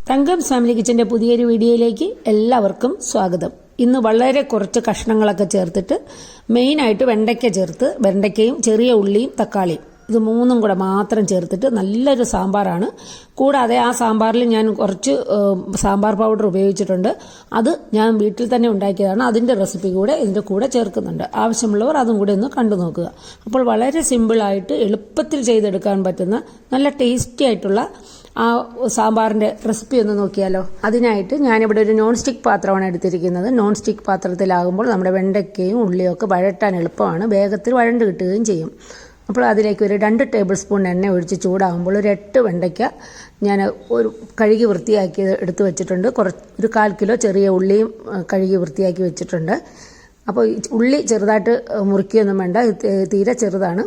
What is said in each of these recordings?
തങ്കംസ് family കിച്ചൻ്റെ പുതിയൊരു വീഡിയോയിലേക്ക് എല്ലാവർക്കും സ്വാഗതം. ഇന്ന് വളരെ കുറച്ച് കഷ്ണങ്ങളൊക്കെ ചേർത്തിട്ട് മെയിനായിട്ട് വെണ്ടയ്ക്ക ചേർത്ത് വെണ്ടയ്ക്കയും ചെറിയ ഉള്ളിയും തക്കാളിയും ഇത് മൂന്നും കൂടെ മാത്രം ചേർത്തിട്ട് നല്ലൊരു സാമ്പാറാണ്. കൂടാതെ ആ സാമ്പാറിൽ ഞാൻ കുറച്ച് സാമ്പാർ പൗഡർ ഉപയോഗിച്ചിട്ടുണ്ട്. അത് ഞാൻ വീട്ടിൽ തന്നെ ഉണ്ടാക്കിയതാണ്. അതിൻ്റെ റെസിപ്പി കൂടെ ഇതിൻ്റെ കൂടെ ചേർക്കുന്നുണ്ട്. ആവശ്യമുള്ളവർ അതും കൂടെ ഒന്ന് കണ്ടു നോക്കുക. അപ്പോൾ വളരെ സിമ്പിളായിട്ട് എളുപ്പത്തിൽ ചെയ്തെടുക്കാൻ പറ്റുന്ന നല്ല ടേസ്റ്റി ആയിട്ടുള്ള ആ സാമ്പാറിൻ്റെ റെസിപ്പി ഒന്ന് നോക്കിയാലോ. അതിനായിട്ട് ഞാനിവിടെ ഒരു നോൺ സ്റ്റിക്ക് പാത്രമാണ് എടുത്തിരിക്കുന്നത്. നോൺ സ്റ്റിക്ക് പാത്രത്തിലാകുമ്പോൾ നമ്മുടെ വെണ്ടയ്ക്കയും ഉള്ളിയും ഒക്കെ വഴറ്റാൻ എളുപ്പമാണ്, വേഗത്തിൽ വഴണ്ട് കിട്ടുകയും ചെയ്യും. അപ്പോൾ അതിലേക്ക് ഒരു 2 ടേബിൾ സ്പൂൺ എണ്ണ ഒഴിച്ച് ചൂടാകുമ്പോൾ ഒരു 8 വെണ്ടയ്ക്ക ഞാൻ ഒരു കഴുകി വൃത്തിയാക്കി എടുത്ത് വെച്ചിട്ടുണ്ട്. ഒരു 1/4 കിലോ ചെറിയ ഉള്ളിയും കഴുകി വൃത്തിയാക്കി വെച്ചിട്ടുണ്ട്. അപ്പോൾ ഉള്ളി ചെറുതായിട്ട് മുറിക്കുകയൊന്നും വേണ്ട, തീരെ ചെറുതാണ്.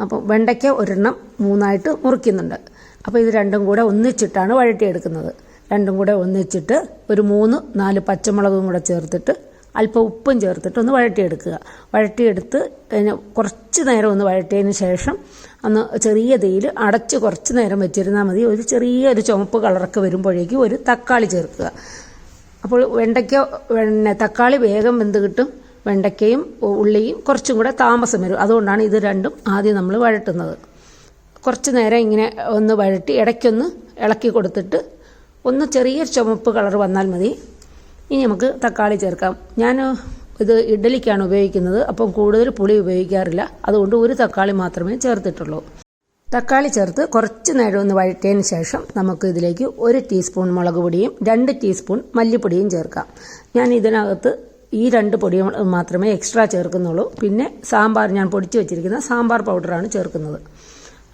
അപ്പോൾ വെണ്ടയ്ക്ക ഒരെണ്ണം 3ആയിട്ട് മുറിക്കുന്നുണ്ട്. അപ്പോൾ ഇത് രണ്ടും കൂടെ ഒന്നിച്ചിട്ടാണ് വഴറ്റിയെടുക്കുന്നത്. രണ്ടും കൂടെ ഒന്നിച്ചിട്ട് ഒരു 3-4 പച്ചമുളകും കൂടെ ചേർത്തിട്ട് അല്പം ഉപ്പും ചേർത്തിട്ട് ഒന്ന് വഴറ്റിയെടുക്കുക. വഴറ്റിയെടുത്ത് കുറച്ച് നേരം ഒന്ന് വഴറ്റിയതിന് ശേഷം ഒന്ന് ചെറിയ തീയിൽ അടച്ച് കുറച്ച് നേരം വെച്ചിരുന്നാൽ മതി. ഒരു ചെറിയൊരു ചുവപ്പ് കളറൊക്കെ വരുമ്പോഴേക്കും ഒരു തക്കാളി ചേർക്കുക. അപ്പോൾ തക്കാളി വേഗം വെന്ത് കിട്ടും. വെണ്ടയ്ക്കയും ഉള്ളിയും കുറച്ചും കൂടെ താമസം വരും. അതുകൊണ്ടാണ് ഇത് രണ്ടും ആദ്യം നമ്മൾ വഴട്ടുന്നത്. കുറച്ച് നേരം ഇങ്ങനെ ഒന്ന് വഴറ്റി ഇടയ്ക്കൊന്ന് ഇളക്കി കൊടുത്തിട്ട് ഒന്ന് ചെറിയ ചുവപ്പ് കളർ വന്നാൽ മതി. ഇനി നമുക്ക് തക്കാളി ചേർക്കാം. ഞാൻ ഇത് ഇഡ്ഡലിക്കാണ് ഉപയോഗിക്കുന്നത്, അപ്പം കൂടുതൽ പുളി ഉപയോഗിക്കാറില്ല. അതുകൊണ്ട് ഒരു തക്കാളി മാത്രമേ ചേർത്തിട്ടുള്ളൂ. തക്കാളി ചേർത്ത് കുറച്ച് നേരം ഒന്ന് വഴറ്റിയതിന് ശേഷം നമുക്ക് ഇതിലേക്ക് 1 ടീസ്പൂൺ മുളക് പൊടിയും 2 ടീസ്പൂൺ മല്ലിപ്പൊടിയും ചേർക്കാം. ഞാൻ ഇതിനകത്ത് ഈ 2 പൊടിയും മാത്രമേ എക്സ്ട്രാ ചേർക്കുന്നുള്ളൂ. പിന്നെ ഞാൻ പൊടിച്ച് വെച്ചിരിക്കുന്ന സാമ്പാർ പൗഡറാണ് ചേർക്കുന്നത്.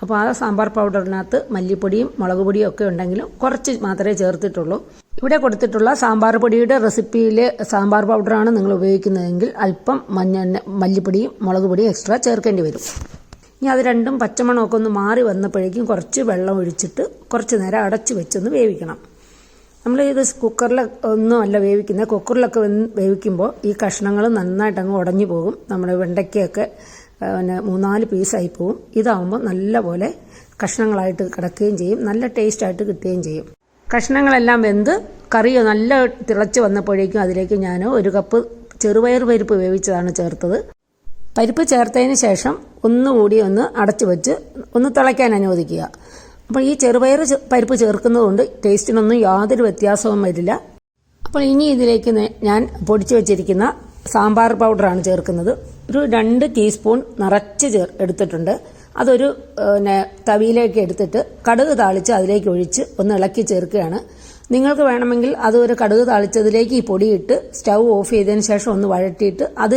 അപ്പോൾ ആ സാമ്പാർ പൗഡറിനകത്ത് മല്ലിപ്പൊടിയും മുളക് പൊടിയും ഒക്കെ ഉണ്ടെങ്കിലും കുറച്ച് മാത്രമേ ചേർത്തിട്ടുള്ളൂ. ഇവിടെ കൊടുത്തിട്ടുള്ള സാമ്പാർ പൊടിയുടെ റെസിപ്പിയിലെ സാമ്പാർ പൗഡറാണ് നിങ്ങൾ ഉപയോഗിക്കുന്നതെങ്കിൽ അല്പം മല്ലിപ്പൊടിയും മുളക് പൊടിയും എക്സ്ട്രാ ചേർക്കേണ്ടി വരും. ഇനി അത് രണ്ടും പച്ചമണമൊക്കെ ഒന്ന് മാറി വന്നപ്പോഴേക്കും കുറച്ച് വെള്ളം ഒഴിച്ചിട്ട് കുറച്ച് നേരം അടച്ച് വെച്ചൊന്ന് വേവിക്കണം. നമ്മൾ ഇത് കുക്കറിൽ ഒന്നും അല്ല വേവിക്കുന്നത്. കുക്കറിലൊക്കെ വേവിക്കുമ്പോൾ ഈ കഷ്ണങ്ങൾ നന്നായിട്ട് അങ്ങ് ഉടഞ്ഞു പോകും. നമ്മുടെ വെണ്ടയ്ക്കയൊക്കെ 3-4 പീസായി പോവും. ഇതാവുമ്പോൾ നല്ലപോലെ കഷ്ണങ്ങളായിട്ട് കിടക്കുകയും ചെയ്യും, നല്ല ടേസ്റ്റായിട്ട് കിട്ടുകയും ചെയ്യും. കഷ്ണങ്ങളെല്ലാം വെന്ത് കറി നല്ല തിളച്ച് വന്നപ്പോഴേക്കും അതിലേക്ക് ഞാൻ 1 കപ്പ് ചെറുപയർ പരിപ്പ് വേവിച്ചതാണ് ചേർത്തത്. പരിപ്പ് ചേർത്തതിന് ശേഷം ഒന്നുകൂടി ഒന്ന് അടച്ചു വെച്ച് ഒന്ന് തിളയ്ക്കാൻ അനുവദിക്കുക. അപ്പോൾ ഈ ചെറുപയർ പരിപ്പ് ചേർക്കുന്നതുകൊണ്ട് ടേസ്റ്റിനൊന്നും യാതൊരു വ്യത്യാസവും വരില്ല. അപ്പോൾ ഇനി ഇതിലേക്ക് ഞാൻ പൊടിച്ചു വെച്ചിരിക്കുന്ന സാമ്പാർ പൗഡറാണ് ചേർക്കുന്നത്. ഒരു 2 ടീസ്പൂൺ നിറച്ച് എടുത്തിട്ടുണ്ട്. അതൊരു തവിയിലേക്ക് എടുത്തിട്ട് കടുക് താളിച്ച് അതിലേക്ക് ഒഴിച്ച് ഒന്ന് ഇളക്കി ചേർക്കുകയാണ്. നിങ്ങൾക്ക് വേണമെങ്കിൽ അതൊരു കടുക് താളിച്ചതിലേക്ക് ഈ പൊടിയിട്ട് സ്റ്റൗ ഓഫ് ചെയ്തതിന് ശേഷം ഒന്ന് വഴറ്റിയിട്ട് അത്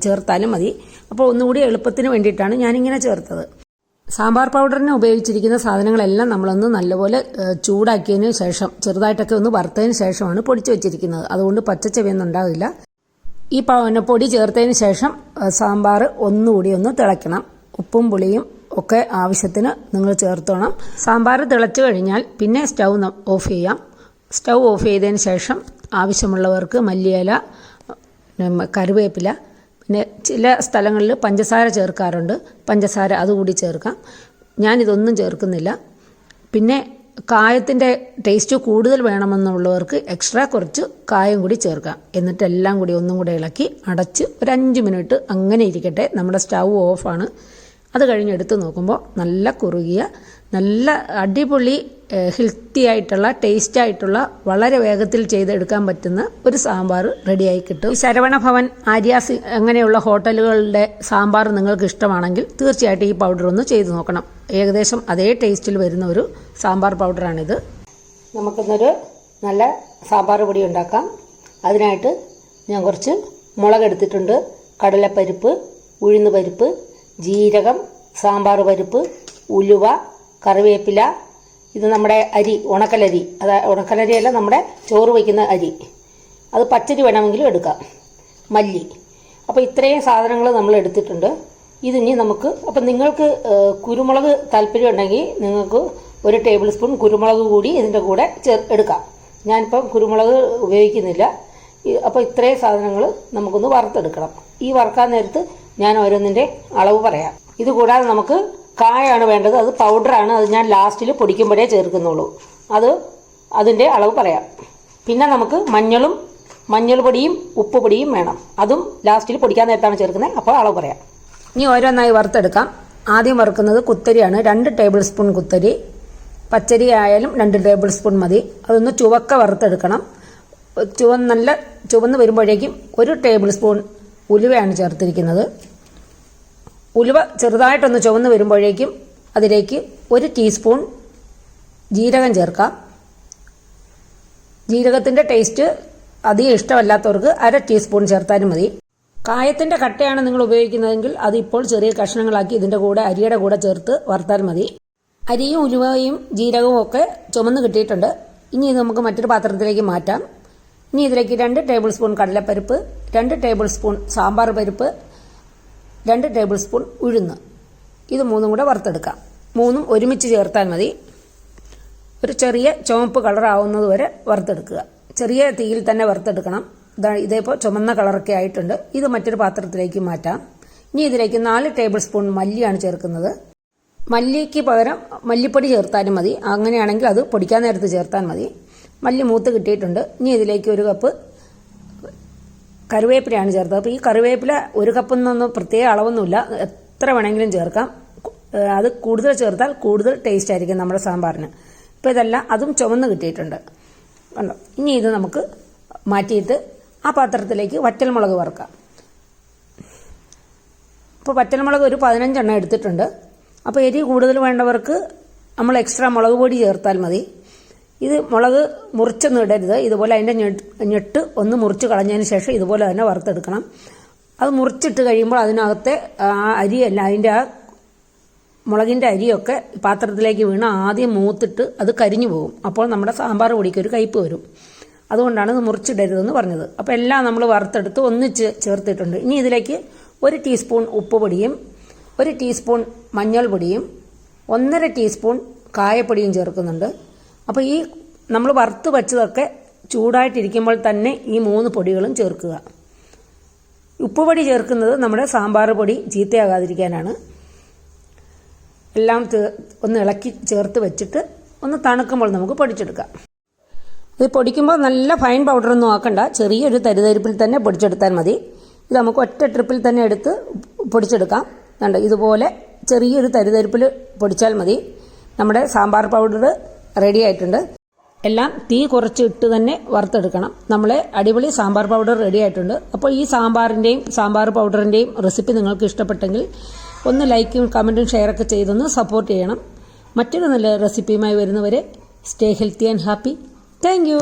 ചേർത്താലും മതി. അപ്പോൾ ഒന്നുകൂടി എളുപ്പത്തിന് വേണ്ടിയിട്ടാണ് ഞാനിങ്ങനെ ചേർത്തത്. സാമ്പാർ പൗഡറിന് ഉപയോഗിച്ചിരിക്കുന്ന സാധനങ്ങളെല്ലാം നമ്മളൊന്ന് നല്ലപോലെ ചൂടാക്കിയതിന് ശേഷം ചെറുതായിട്ടൊക്കെ ഒന്ന് വറുത്തതിന് ശേഷമാണ് പൊടിച്ചു വെച്ചിരിക്കുന്നത്. അതുകൊണ്ട് പച്ചച്ചവയൊന്നും ഉണ്ടാവില്ല. ഈ പൊടി ചേർത്തതിന് ശേഷം സാമ്പാർ ഒന്നുകൂടി ഒന്ന് തിളയ്ക്കണം. ഉപ്പും പുളിയും ഒക്കെ ആവശ്യത്തിന് നിങ്ങൾ ചേർത്തോണം. സാമ്പാർ തിളച്ചു കഴിഞ്ഞാൽ പിന്നെ സ്റ്റൗ ഓഫ് ചെയ്യാം. സ്റ്റൗ ഓഫ് ചെയ്തതിന് ശേഷം ആവശ്യമുള്ളവർക്ക് മല്ലിയില, കറിവേപ്പില, പിന്നെ ചില സ്ഥലങ്ങളിൽ പഞ്ചസാര ചേർക്കാറുണ്ട്. പഞ്ചസാര അതുകൂടി ചേർക്കാം. ഞാനിതൊന്നും ചേർക്കുന്നില്ല. പിന്നെ കായത്തിൻ്റെ ടേസ്റ്റ് കൂടുതൽ വേണമെന്നുള്ളവർക്ക് എക്സ്ട്രാ കുറച്ച് കായം കൂടി ചേർക്കാം. എന്നിട്ട് എല്ലാം കൂടി ഒന്നും കൂടെ ഇളക്കി അടച്ച് ഒരു 5 മിനിറ്റ് അങ്ങനെ ഇരിക്കട്ടെ. നമ്മുടെ സ്റ്റൗ ഓഫാണ്. അത് കഴിഞ്ഞ് എടുത്ത് നോക്കുമ്പോൾ നല്ല കുറുകിയ നല്ല അടിപൊളി ഹെൽത്തി ആയിട്ടുള്ള ടേസ്റ്റായിട്ടുള്ള വളരെ വേഗത്തിൽ ചെയ്തെടുക്കാൻ പറ്റുന്ന ഒരു സാമ്പാർ റെഡിയായി കിട്ടും. ശരവണ ഭവൻ, ആര്യാസ് അങ്ങനെയുള്ള ഹോട്ടലുകളുടെ സാമ്പാർ നിങ്ങൾക്ക് ഇഷ്ടമാണെങ്കിൽ തീർച്ചയായിട്ടും ഈ പൗഡർ ഒന്ന് ചെയ്ത് നോക്കണം. ഏകദേശം അതേ ടേസ്റ്റിൽ വരുന്ന ഒരു സാമ്പാർ പൗഡറാണിത്. നമുക്കിന്നൊരു നല്ല സാമ്പാർ പൊടി ഉണ്ടാക്കാം. അതിനായിട്ട് ഞാൻ കുറച്ച് മുളകെടുത്തിട്ടുണ്ട്, കടലപ്പരിപ്പ്, ഉഴുന്ന് പരിപ്പ്, ജീരകം, സാമ്പാർ പരിപ്പ്, ഉലുവ, കറിവേപ്പില, ഇത് നമ്മുടെ അരി, ഉണക്കലരി. ഉണക്കലരിയല്ല, നമ്മുടെ ചോറ് വയ്ക്കുന്ന അരി. അത് പച്ചരി വേണമെങ്കിലും എടുക്കാം. മല്ലി. അപ്പോൾ ഇത്രയും സാധനങ്ങൾ നമ്മൾ എടുത്തിട്ടുണ്ട്. ഇതിനി നമുക്ക്, അപ്പം നിങ്ങൾക്ക് കുരുമുളക് താല്പര്യം ഉണ്ടെങ്കിൽ നിങ്ങൾക്ക് 1 ടേബിൾ സ്പൂൺ കുരുമുളക് കൂടി ഇതിൻ്റെ കൂടെ എടുക്കാം. ഞാനിപ്പം കുരുമുളക് ഉപയോഗിക്കുന്നില്ല. അപ്പോൾ ഇത്രയും സാധനങ്ങൾ നമുക്കൊന്ന് വറുത്തെടുക്കണം. ഈ വറുക്കാൻ നേരത്ത് ഞാൻ ഓരോന്നിൻ്റെ അളവ് പറയാം. ഇത് കൂടാതെ നമുക്ക് കായാണ് വേണ്ടത്. അത് പൗഡറാണ്. അത് ഞാൻ ലാസ്റ്റിൽ പൊടിക്കുമ്പോഴേ ചേർക്കുന്നുള്ളൂ. അത് അതിൻ്റെ അളവ് പറയാം. പിന്നെ നമുക്ക് മഞ്ഞൾ പൊടിയും ഉപ്പ് പൊടിയും വേണം. അതും ലാസ്റ്റിൽ പൊടിക്കാൻ നേരത്താണ് ചേർക്കുന്നത്. അപ്പോൾ അളവ് പറയാം. ഇനി ഓരോന്നായി വറുത്തെടുക്കാം. ആദ്യം വറുക്കുന്നത് കുത്തരിയാണ്. 2 ടേബിൾ സ്പൂൺ കുത്തരി. പച്ചരി ആയാലും 2 ടേബിൾ സ്പൂൺ മതി. അതൊന്ന് ചുവക്ക വറുത്തെടുക്കണം. നല്ല ചുവന്ന് വരുമ്പോഴേക്കും 1 ടേബിൾ സ്പൂൺ ഉലുവയാണ് ചേർത്തിരിക്കുന്നത്. ഉലുവ ചെറുതായിട്ടൊന്ന് ചുവന്ന് വരുമ്പോഴേക്കും അതിലേക്ക് 1 ടീസ്പൂൺ ജീരകം ചേർക്കാം. ജീരകത്തിൻ്റെ ടേസ്റ്റ് അധികം ഇഷ്ടമല്ലാത്തവർക്ക് 1/2 ടീസ്പൂൺ ചേർത്താലും മതി. കായത്തിൻ്റെ കട്ടയാണ് നിങ്ങൾ ഉപയോഗിക്കുന്നതെങ്കിൽ അതിപ്പോൾ ചെറിയ കഷ്ണങ്ങളാക്കി ഇതിൻ്റെ കൂടെ അരിയുടെ കൂടെ ചേർത്ത് വറുത്താൽ മതി. അരിയും ഉലുവയും ജീരകവും ഒക്കെ ചുമന്ന് കിട്ടിയിട്ടുണ്ട്. ഇനി ഇത് നമുക്ക് മറ്റൊരു പാത്രത്തിലേക്ക് മാറ്റാം. ഇനി ഇതിലേക്ക് 2 ടേബിൾ സ്പൂൺ കടലപ്പരിപ്പ്, 2 ടേബിൾ സ്പൂൺ സാമ്പാർ പരിപ്പ്, 2 ടേബിൾ സ്പൂൺ ഉഴുന്ന്, ഇത് മൂന്നും കൂടെ വറുത്തെടുക്കാം. മൂന്നും ഒരുമിച്ച് ചേർത്താൽ മതി. ഒരു ചെറിയ ചുവപ്പ് കളറാവുന്നത് വരെ വറുത്തെടുക്കുക. ചെറിയ തീയിൽ തന്നെ വറുത്തെടുക്കണം. ഇതേപ്പോൾ ചുമന്ന കളറൊക്കെ ആയിട്ടുണ്ട്. ഇത് മറ്റൊരു പാത്രത്തിലേക്ക് മാറ്റാം. ഇനി ഇതിലേക്ക് 4 ടേബിൾ സ്പൂൺ മല്ലിയാണ് ചേർക്കുന്നത്. മല്ലിക്ക് പകരം മല്ലിപ്പൊടി ചേർത്താലും മതി. അങ്ങനെയാണെങ്കിൽ അത് പൊടിക്കാൻ നേരത്ത് ചേർത്താൽ മതി. മല്ലി മൂത്ത് കിട്ടിയിട്ടുണ്ട്. ഇനി ഇതിലേക്ക് 1 കപ്പ് കറിവേപ്പിലയാണ് ചേർത്തത്. അപ്പോൾ ഈ കറിവേപ്പില 1 കപ്പെന്നൊന്നും പ്രത്യേക അളവൊന്നുമില്ല, എത്ര വേണമെങ്കിലും ചേർക്കാം. അത് കൂടുതൽ ചേർത്താൽ കൂടുതൽ ടേസ്റ്റ് ആയിരിക്കും നമ്മുടെ സാമ്പാറിന്. ഇപ്പോൾ ഇതെല്ലാം അതും ചുവന്ന് കിട്ടിയിട്ടുണ്ട് കണ്ടോ. ഇനി ഇത് നമുക്ക് മാറ്റിയിട്ട് ആ പാത്രത്തിലേക്ക് വറ്റൽമുളക് വറുക്കാം. അപ്പോൾ വറ്റൽമുളക് ഒരു 15 എണ്ണം എടുത്തിട്ടുണ്ട്. അപ്പോൾ എരി കൂടുതൽ വേണ്ടവർക്ക് നമ്മൾ എക്സ്ട്രാ മുളക് പൊടി ചേർത്താൽ മതി. ഇത് മുളക് മുറിച്ചൊന്നും ഇടരുത്. ഇതുപോലെ അതിൻ്റെ ഞെട്ട് ഒന്ന് മുറിച്ച് കളഞ്ഞതിന് ശേഷം ഇതുപോലെ തന്നെ വറുത്തെടുക്കണം. അത് മുറിച്ചിട്ട് കഴിയുമ്പോൾ അതിനകത്തെ ആ അരിയല്ല, അതിൻ്റെ ആ മുളകിൻ്റെ അരിയൊക്കെ പാത്രത്തിലേക്ക് വീണ് ആദ്യം മൂത്തിട്ട് അത് കരിഞ്ഞു പോകും. അപ്പോൾ നമ്മുടെ സാമ്പാർ പൊടിക്ക് ഒരു കയ്പ്പ് വരും. അതുകൊണ്ടാണ് ഇത് മുറിച്ചിടരുതെന്ന് പറഞ്ഞത്. അപ്പോൾ എല്ലാം നമ്മൾ വറുത്തെടുത്ത് ഒന്നിച്ച് ചേർത്തിട്ടുണ്ട്. ഇനി ഇതിലേക്ക് 1 ടീസ്പൂൺ ഉപ്പ് പൊടിയും 1 ടീസ്പൂൺ മഞ്ഞൾ പൊടിയും 1.5 ടീസ്പൂൺ കായപ്പൊടിയും ചേർക്കുന്നുണ്ട്. അപ്പോൾ ഈ നമ്മൾ വറുത്ത് വെച്ചതൊക്കെ ചൂടായിട്ടിരിക്കുമ്പോൾ തന്നെ ഈ 3 പൊടികളും ചേർക്കുക. ഉപ്പുപൊടി ചേർക്കുന്നത് നമ്മുടെ സാമ്പാർ പൊടി ചീത്തയാകാതിരിക്കാനാണ്. എല്ലാം ഒന്ന് ഇളക്കി ചേർത്ത് വെച്ചിട്ട് ഒന്ന് തണുക്കുമ്പോൾ നമുക്ക് പൊടിച്ചെടുക്കാം. ഇത് പൊടിക്കുമ്പോൾ നല്ല ഫൈൻ പൗഡറൊന്നും ആക്കണ്ട, ചെറിയൊരു തരിതരിപ്പിൽ തന്നെ പൊടിച്ചെടുത്താൽ മതി. ഇത് നമുക്ക് ഒറ്റ ട്രിപ്പിൽ തന്നെ എടുത്ത് പൊടിച്ചെടുക്കാം. കണ്ടോ, ഇതുപോലെ ചെറിയൊരു തരിതരിപ്പിൽ പൊടിച്ചാൽ മതി. നമ്മുടെ സാമ്പാർ പൗഡർ റെഡി ആയിട്ടുണ്ട്. എല്ലാം തീ കുറച്ചിട്ട് തന്നെ വറുത്തെടുക്കണം. നമ്മളെ അടിപൊളി സാമ്പാർ പൗഡർ റെഡി ആയിട്ടുണ്ട്. അപ്പോൾ ഈ സാമ്പാറിൻ്റെയും സാമ്പാർ പൗഡറിൻ്റെയും റെസിപ്പി നിങ്ങൾക്ക് ഇഷ്ടപ്പെട്ടെങ്കിൽ ഒന്ന് ലൈക്കും കമൻറ്റും ഷെയറൊക്കെ ചെയ്തൊന്ന് സപ്പോർട്ട് ചെയ്യണം. മറ്റൊരു നല്ല റെസിപ്പിയുമായി വരുന്നവരെ stay healthy and happy. Thank you.